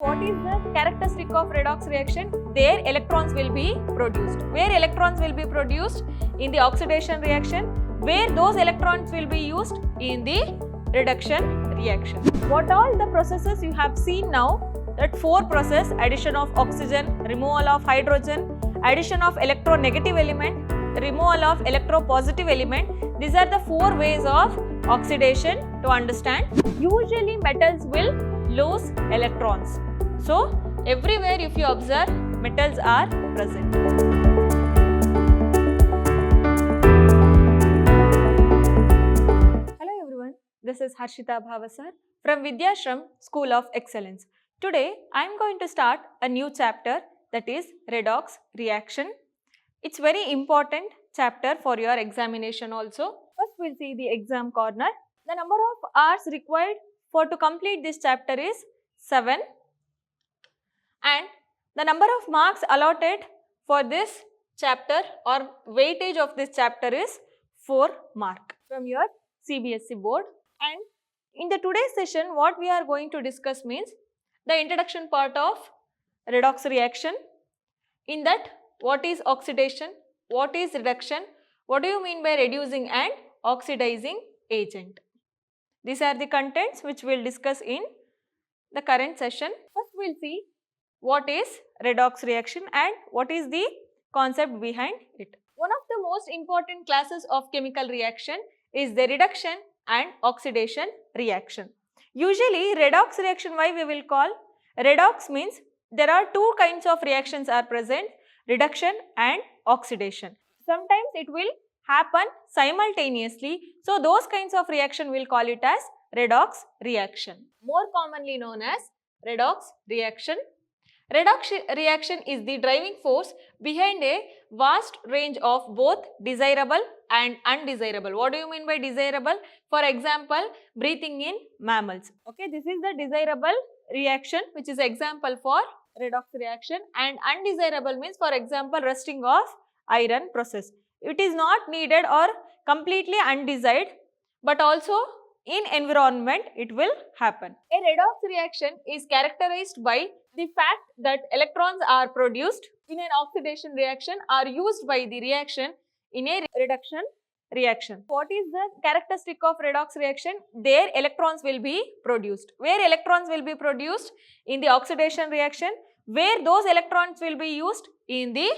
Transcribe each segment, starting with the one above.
What is the characteristic of redox reaction? There electrons will be produced. Where electrons will be produced? In the oxidation reaction. Where those electrons will be used? In the reduction reaction. What all the processes you have seen now? That 4 process: addition of oxygen, removal of hydrogen, addition of electronegative element, removal of electropositive element. These are the 4 ways of oxidation to understand. Usually metals will lose electrons. So, everywhere if you observe, metals are present. Hello everyone, this is Harshita Bhavasar from Vidhyaashram School of Excellence. Today, I am going to start a new chapter, that is redox reaction. It's very important chapter for your examination also. First, we'll see the exam corner. The number of hours required to complete this chapter is 7. And the number of marks allotted for this chapter or weightage of this chapter is 4 mark from your CBSE board. And in the today's session, what we are going to discuss means the introduction part of redox reaction. In that, what is oxidation, what is reduction, what do you mean by reducing and oxidizing agent. These are the contents which we will discuss in the current session. First, we will see what is redox reaction and what is the concept behind it. One of the most important classes of chemical reaction is the reduction and oxidation reaction. Usually redox reaction, why we will call? Redox means there are 2 kinds of reactions are present, reduction and oxidation. Sometimes it will happen simultaneously, so those kinds of reaction we will call it as redox reaction, more commonly known as redox reaction. Redox reaction is the driving force behind a vast range of both desirable and undesirable. What do you mean by desirable? For example, breathing in mammals. Okay, this is the desirable reaction which is example for redox reaction, and undesirable means, for example, rusting of iron process. It is not needed or completely undesired, but also in environment it will happen. A redox reaction is characterized by the fact that electrons are produced in an oxidation reaction are used by the reaction in a reduction reaction. What is the characteristic of redox reaction? There electrons will be produced. Where electrons will be produced? In the oxidation reaction. Where those electrons will be used? In the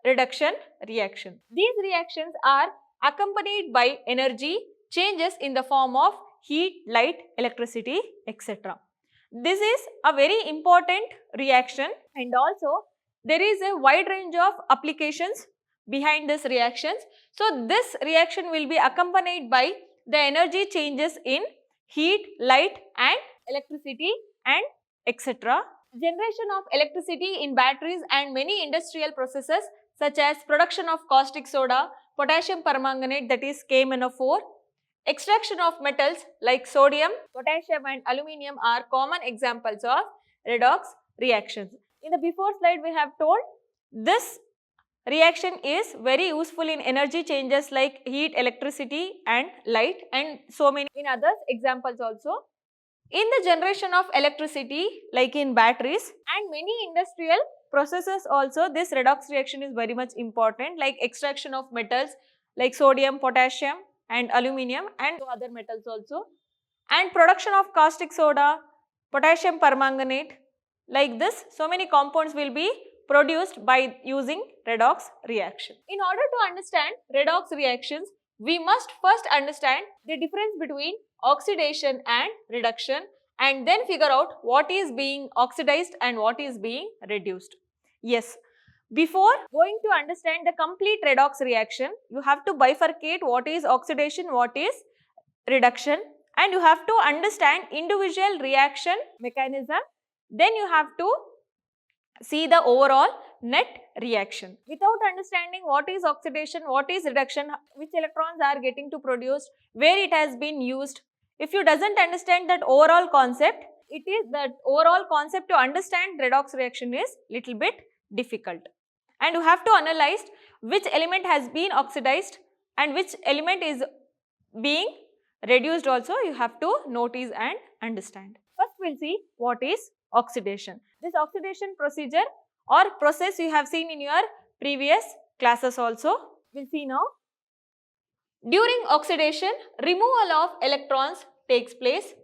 reduction reaction. These reactions are accompanied by energy changes in the form of heat, light, electricity, etc. This is a very important reaction, and also there is a wide range of applications behind these reactions. So, this reaction will be accompanied by the energy changes in heat, light and electricity and etc. Generation of electricity in batteries and many industrial processes such as production of caustic soda, potassium permanganate, that is KMnO4, extraction of metals like sodium, potassium and aluminium are common examples of redox reactions. In the before slide we have told this reaction is very useful in energy changes like heat, electricity and light, and so many in others examples also. In the generation of electricity like in batteries and many industrial processes also, this redox reaction is very much important, like extraction of metals like sodium, potassium and aluminium and other metals also, and production of caustic soda, potassium permanganate, like this so many compounds will be produced by using redox reaction. In order to understand redox reactions, we must first understand the difference between oxidation and reduction, and then figure out what is being oxidized and what is being reduced. Yes, before going to understand the complete redox reaction, you have to bifurcate what is oxidation, what is reduction, and you have to understand individual reaction mechanism. Then you have to see the overall net reaction. Without understanding what is oxidation, what is reduction, which electrons are getting to produced, where it has been used, if you doesn't understand that overall concept, it is that overall concept to understand redox reaction is little bit difficult. And you have to analyze which element has been oxidized and which element is being reduced also, you have to notice and understand. First we will see what is oxidation. This oxidation procedure or process you have seen in your previous classes also. We'll see now. During oxidation, removal of electrons takes place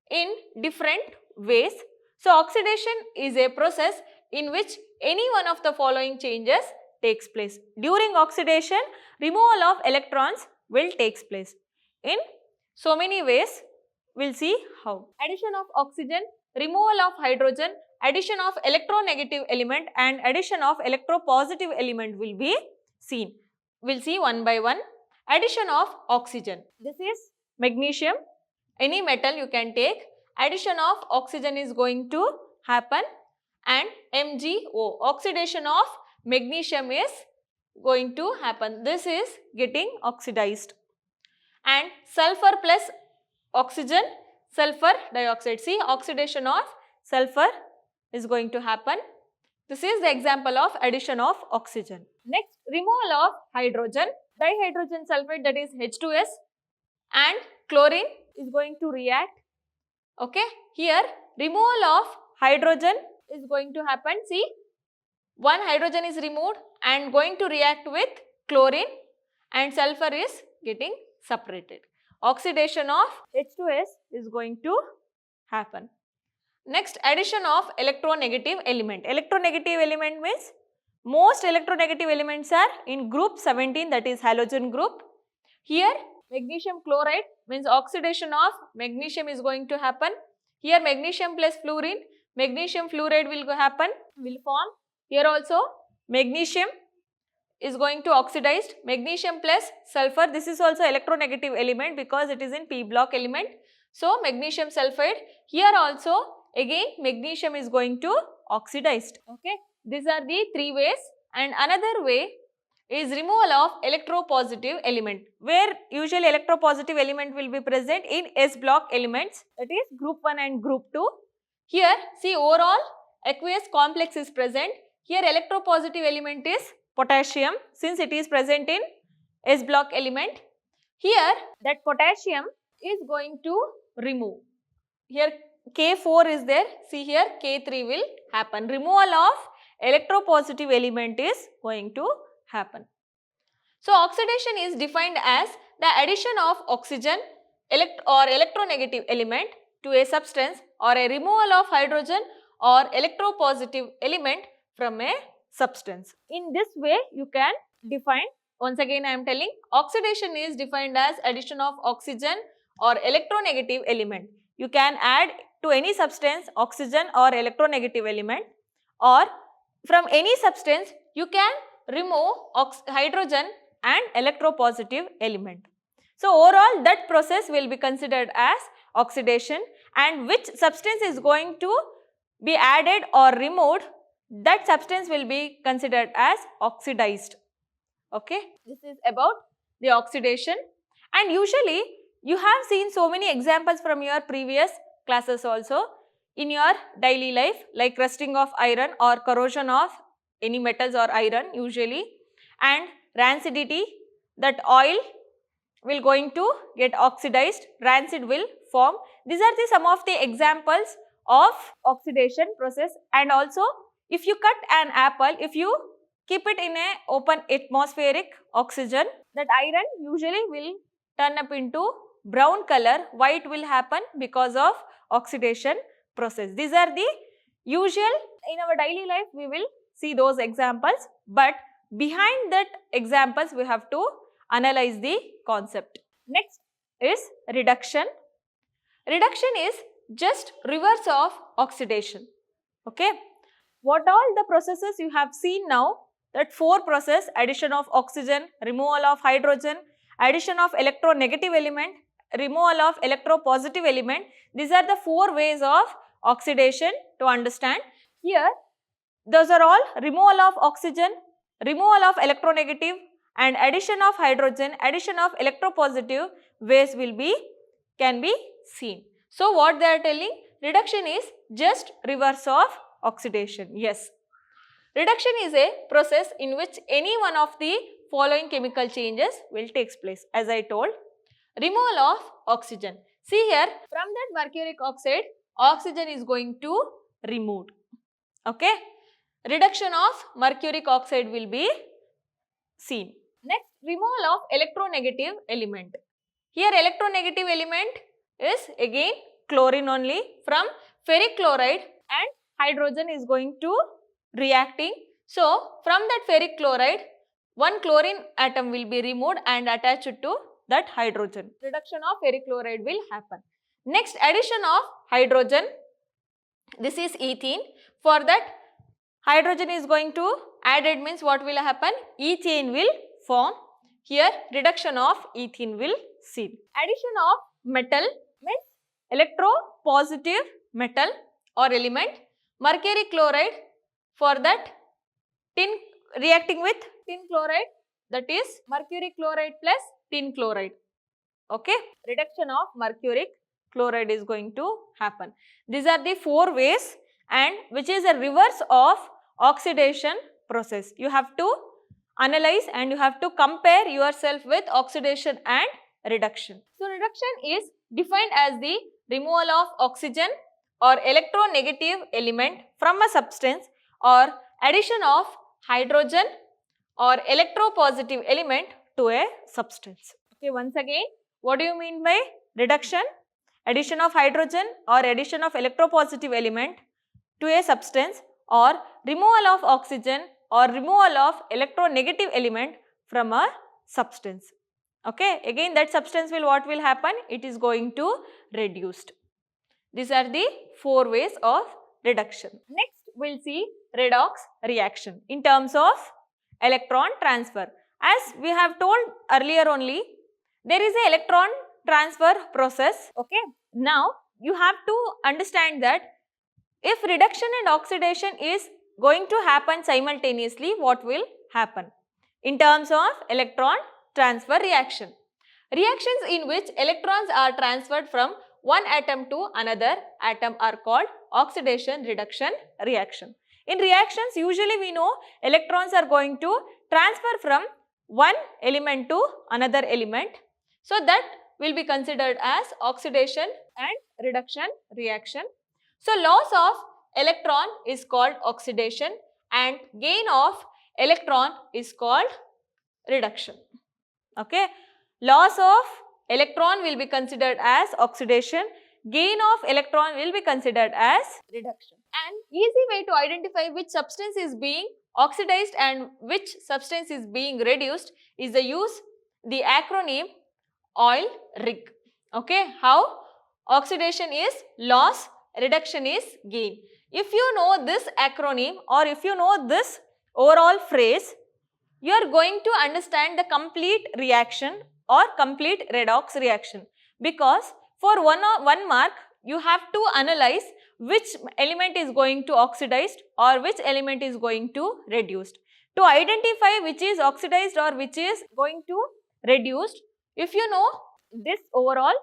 in different ways. So, oxidation is a process in which any one of the following changes takes place. During oxidation, removal of electrons will takes place in so many ways. We'll see how. Addition of oxygen, removal of hydrogen, addition of electronegative element and addition of electropositive element will be seen. We'll see one by one. Addition of oxygen. This is magnesium. Any metal you can take. Addition of oxygen is going to happen and MgO, oxidation of magnesium is going to happen. This is getting oxidized. And sulfur plus oxygen, sulfur dioxide. See, oxidation of sulfur is going to happen. This is the example of addition of oxygen. Next, removal of hydrogen, dihydrogen sulfide, that is H2S, and chlorine is going to react. Okay, here removal of hydrogen is going to happen. See, one hydrogen is removed and going to react with chlorine and sulfur is getting separated. Oxidation of H2S is going to happen. Next, addition of electronegative element. Electronegative element means most electronegative elements are in group 17, that is halogen group. Here magnesium chloride means oxidation of magnesium is going to happen. Here magnesium plus fluorine, magnesium fluoride will form. Here also magnesium is going to oxidized. Magnesium plus sulfur, this is also electronegative element because it is in p block element. So magnesium sulfide, here also again magnesium is going to oxidized. Okay, these are the three ways. And another way is removal of electropositive element, where usually electropositive element will be present in S block elements, that is group 1 and group 2. Here see, overall aqueous complex is present. Here electropositive element is potassium, since it is present in S block element. Here that potassium is going to remove. Here K4 is there, see here K3 will happen. Removal of electropositive element is going to happen. So oxidation is defined as the addition of oxygen or electronegative element to a substance or a removal of hydrogen or electropositive element from a substance. In this way you can define, once again I am telling, oxidation is defined as addition of oxygen or electronegative element. You can add to any substance oxygen or electronegative element, or from any substance you can remove hydrogen and electropositive element. So overall that process will be considered as oxidation, and which substance is going to be added or removed, that substance will be considered as oxidized. Okay, this is about the oxidation. And usually you have seen so many examples from your previous classes also in your daily life, like rusting of iron or corrosion of any metals or iron usually, and rancidity, that oil will going to get oxidized, rancid will form. These are some of the examples of oxidation process. And also if you cut an apple, if you keep it in a open atmospheric oxygen, that iron usually will turn up into brown color. White will happen because of oxidation process. These are the usual, in our daily life we will see those examples, but behind that examples we have to analyze the concept. Next is reduction. Reduction is just reverse of oxidation. Okay, what all the processes you have seen now, that 4 process: addition of oxygen, removal of hydrogen, addition of electronegative element, removal of electropositive element. These are the 4 ways of oxidation to understand. Here those are all removal of oxygen, removal of electronegative and addition of hydrogen, addition of electropositive ways can be seen. So what they are telling, reduction is just reverse of oxidation. Yes, reduction is a process in which any one of the following chemical changes will take place. As I told, removal of oxygen. See here, from that mercuric oxide, oxygen is going to removed. Okay. Reduction of mercuric oxide will be seen. Next, removal of electronegative element. Here electronegative element is again chlorine only. From ferric chloride and hydrogen is going to reacting. So, from that ferric chloride, one chlorine atom will be removed and attached to that hydrogen. Reduction of ferric chloride will happen. Next, addition of hydrogen. This is ethene. For that, hydrogen is going to added means what will happen? Ethane will form. Here reduction of ethene will seen. Addition of metal means electropositive metal or element. Mercury chloride, for that tin reacting with tin chloride, that is mercury chloride plus tin chloride. Okay. Reduction of mercuric chloride is going to happen. These are the 4 ways, and which is a reverse of oxidation process. You have to analyze and you have to compare yourself with oxidation and reduction. So, reduction is defined as the removal of oxygen or electronegative element from a substance or addition of hydrogen or electropositive element to a substance. Okay, once again, what do you mean by reduction? Addition of hydrogen or addition of electropositive element to a substance, or removal of oxygen or removal of electronegative element from a substance. Okay, again that substance will what will happen? It is going to reduced. These are the 4 ways of reduction. Next we will see redox reaction in terms of electron transfer. As we have told earlier only, there is a electron transfer process. Okay, now you have to understand that if reduction and oxidation is going to happen simultaneously, what will happen? In terms of electron transfer reaction. Reactions in which electrons are transferred from one atom to another atom are called oxidation reduction reaction. In reactions, usually we know electrons are going to transfer from one element to another element. So, that will be considered as oxidation and reduction reaction. So, loss of electron is called oxidation and gain of electron is called reduction. Okay. Loss of electron will be considered as oxidation, gain of electron will be considered as reduction. An easy way to identify which substance is being oxidized and which substance is being reduced is the use the acronym oil rig. Okay. How? Oxidation is loss, reduction is gain. If you know this acronym or if you know this overall phrase, you are going to understand the complete reaction or complete redox reaction, because for one mark you have to analyze which element is going to oxidized or which element is going to reduced. To identify which is oxidized or which is going to reduced, if you know this overall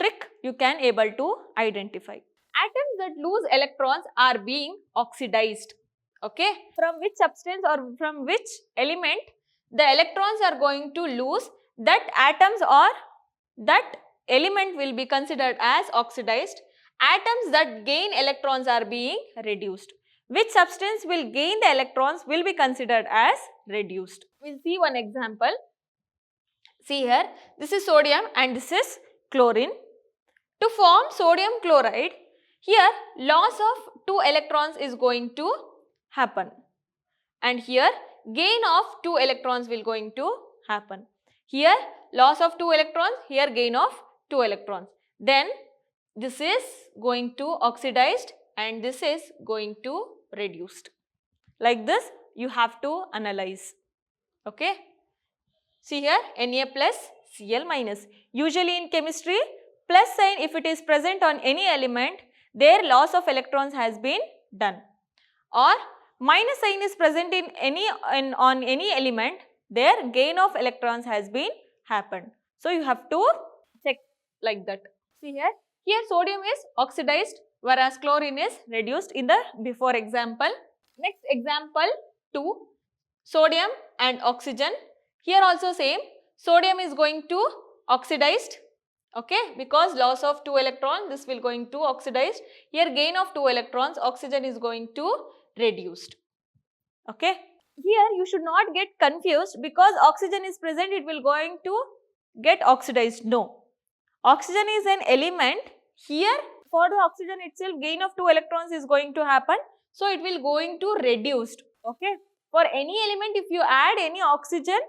trick, you can able to identify. Atoms that lose electrons are being oxidized. Okay, from which substance or from which element the electrons are going to lose, that atoms or that element will be considered as oxidized. Atoms that gain electrons are being reduced. Which substance will gain the electrons will be considered as reduced. We will see one example. See here, this is sodium and this is chlorine. To form sodium chloride, here loss of 2 electrons is going to happen, and here gain of 2 electrons will going to happen. Here loss of 2 electrons, here gain of 2 electrons. Then this is going to oxidized and this is going to reduced. Like this you have to analyze. Okay. See here, Na plus Cl minus. Usually in chemistry, plus sign if it is present on any element, their loss of electrons has been done, or minus sign is present in on any element, their gain of electrons has been happened. So you have to check like that. See here sodium is oxidized whereas chlorine is reduced in the before example. Next example 2, sodium and oxygen. Here also same, sodium is going to oxidized. Okay, because loss of 2 electrons, this will going to oxidized. Here gain of 2 electrons, oxygen is going to reduced. Okay, here you should not get confused, because oxygen is present, it will going to get oxidized. No, oxygen is an element. Here for the oxygen itself, gain of 2 electrons is going to happen, so it will going to reduced. Okay, for any element, if you add any oxygen,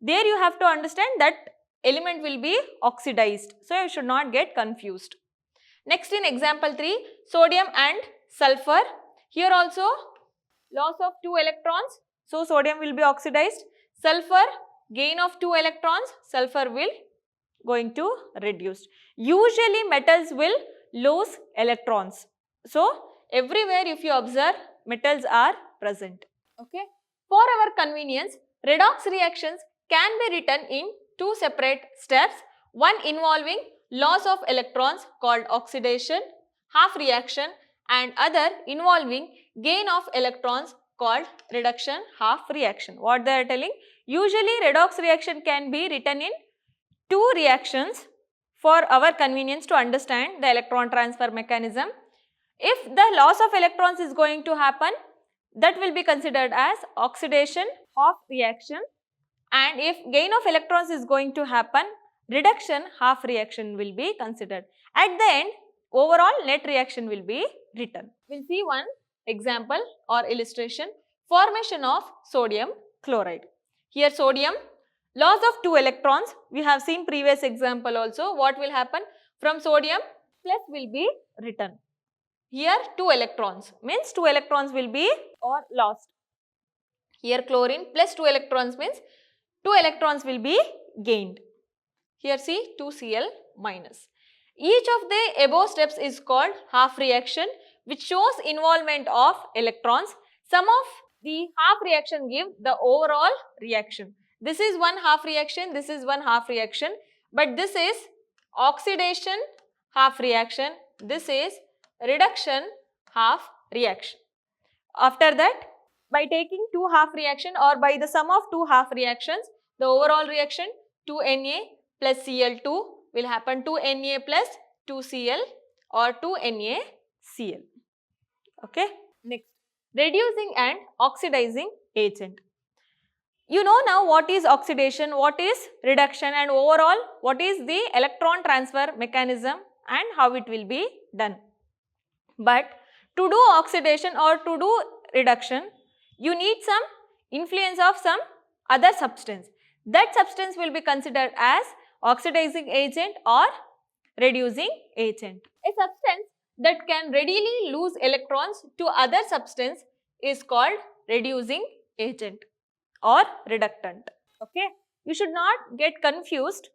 there you have to understand that element will be oxidized. So you should not get confused. Next, in example 3, sodium and sulfur. Here also loss of 2 electrons, so sodium will be oxidized. Sulfur, gain of 2 electrons, sulfur will going to reduce. Usually metals will lose electrons. So everywhere if you observe, metals are present. Okay. For our convenience, redox reactions can be written in 2 separate steps, one involving loss of electrons called oxidation, half reaction, and other involving gain of electrons called reduction, half reaction. What they are telling? Usually redox reaction can be written in 2 reactions for our convenience to understand the electron transfer mechanism. If the loss of electrons is going to happen, that will be considered as oxidation, half reaction, and if gain of electrons is going to happen, reduction, half reaction will be considered. At the end, overall net reaction will be written. We will see one example or illustration. Formation of sodium chloride. Here sodium, loss of 2 electrons, we have seen previous example also. What will happen? From sodium, plus will be written. Here 2 electrons, means 2 electrons will be or lost. Here chlorine plus 2 electrons means 2 electrons will be gained. Here see 2Cl minus. Each of the above steps is called half reaction, which shows involvement of electrons. Sum of the half reaction give the overall reaction. This is one half reaction, this is one half reaction, but this is oxidation half reaction, this is reduction half reaction. After that, by taking 2 half reaction or by the sum of 2 half reactions, the overall reaction 2Na plus Cl2 will happen 2Na plus 2Cl or 2NaCl. Okay. Next, reducing and oxidizing agent. You know now what is oxidation, what is reduction, and overall what is the electron transfer mechanism and how it will be done. But to do oxidation or to do reduction, you need some influence of some other substance. That substance will be considered as oxidizing agent or reducing agent. A substance that can readily lose electrons to other substance is called reducing agent or reductant. Okay, you should not get confused.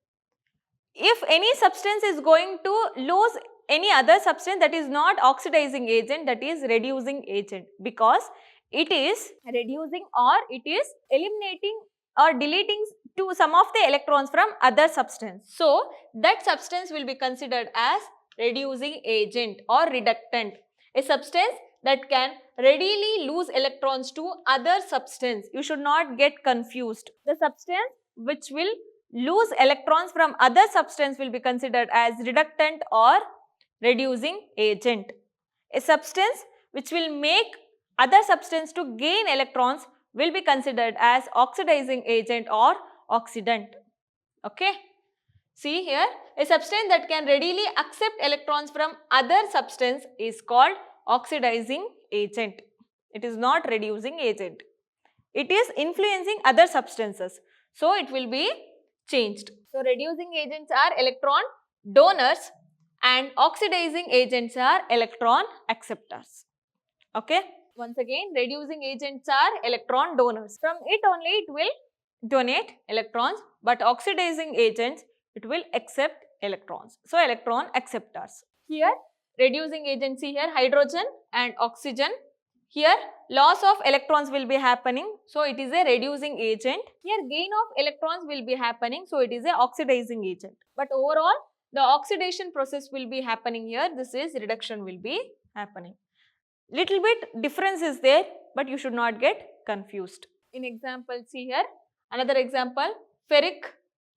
If any substance is going to lose any other substance, that is not oxidizing agent, that is reducing agent, because it is reducing or it is eliminating or deleting to some of the electrons from other substance. So that substance will be considered as reducing agent or reductant. A substance that can readily lose electrons to other substance. You should not get confused. The substance which will lose electrons from other substance will be considered as reductant or reducing agent. A substance which will make other substance to gain electrons will be considered as oxidizing agent or oxidant. Okay. See here, a substance that can readily accept electrons from other substance is called oxidizing agent. It is not reducing agent. It is influencing other substances. So it will be changed. So reducing agents are electron donors and oxidizing agents are electron acceptors. Okay. Once again, reducing agents are electron donors. From it only it will donate electrons, but oxidizing agents, it will accept electrons. So electron acceptors. Here reducing agents, see here hydrogen and oxygen. Here loss of electrons will be happening, so it is a reducing agent. Here gain of electrons will be happening, so it is a oxidizing agent. But overall the oxidation process will be happening here, this is reduction will be happening. Little bit difference is there, but you should not get confused. In example, see here another example, ferric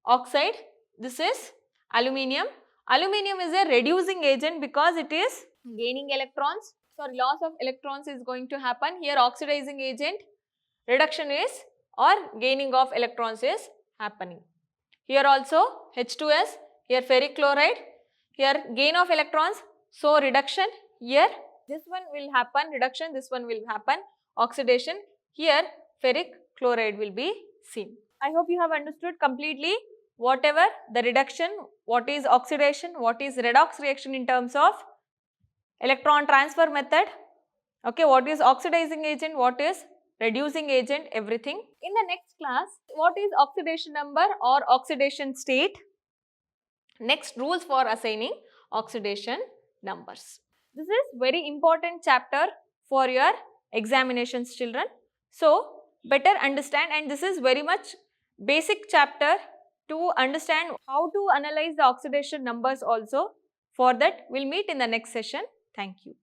oxide, this is aluminium, Aluminium is a reducing agent because it is gaining electrons. So, loss of electrons is going to happen. Here oxidizing agent, reduction is or gaining of electrons is happening. Here also H2S, here ferric chloride, here gain of electrons, so reduction, here this one will happen, reduction, this one will happen, oxidation, here ferric chloride will be seen. I hope you have understood completely whatever the reduction, what is oxidation, what is redox reaction in terms of electron transfer method, okay, what is oxidizing agent, what is reducing agent, everything. In the next class, what is oxidation number or oxidation state? Next, rules for assigning oxidation numbers. This is very important chapter for your examinations, children. So, better understand, and this is very much basic chapter to understand how to analyze the oxidation numbers also. For that, we'll meet in the next session. Thank you.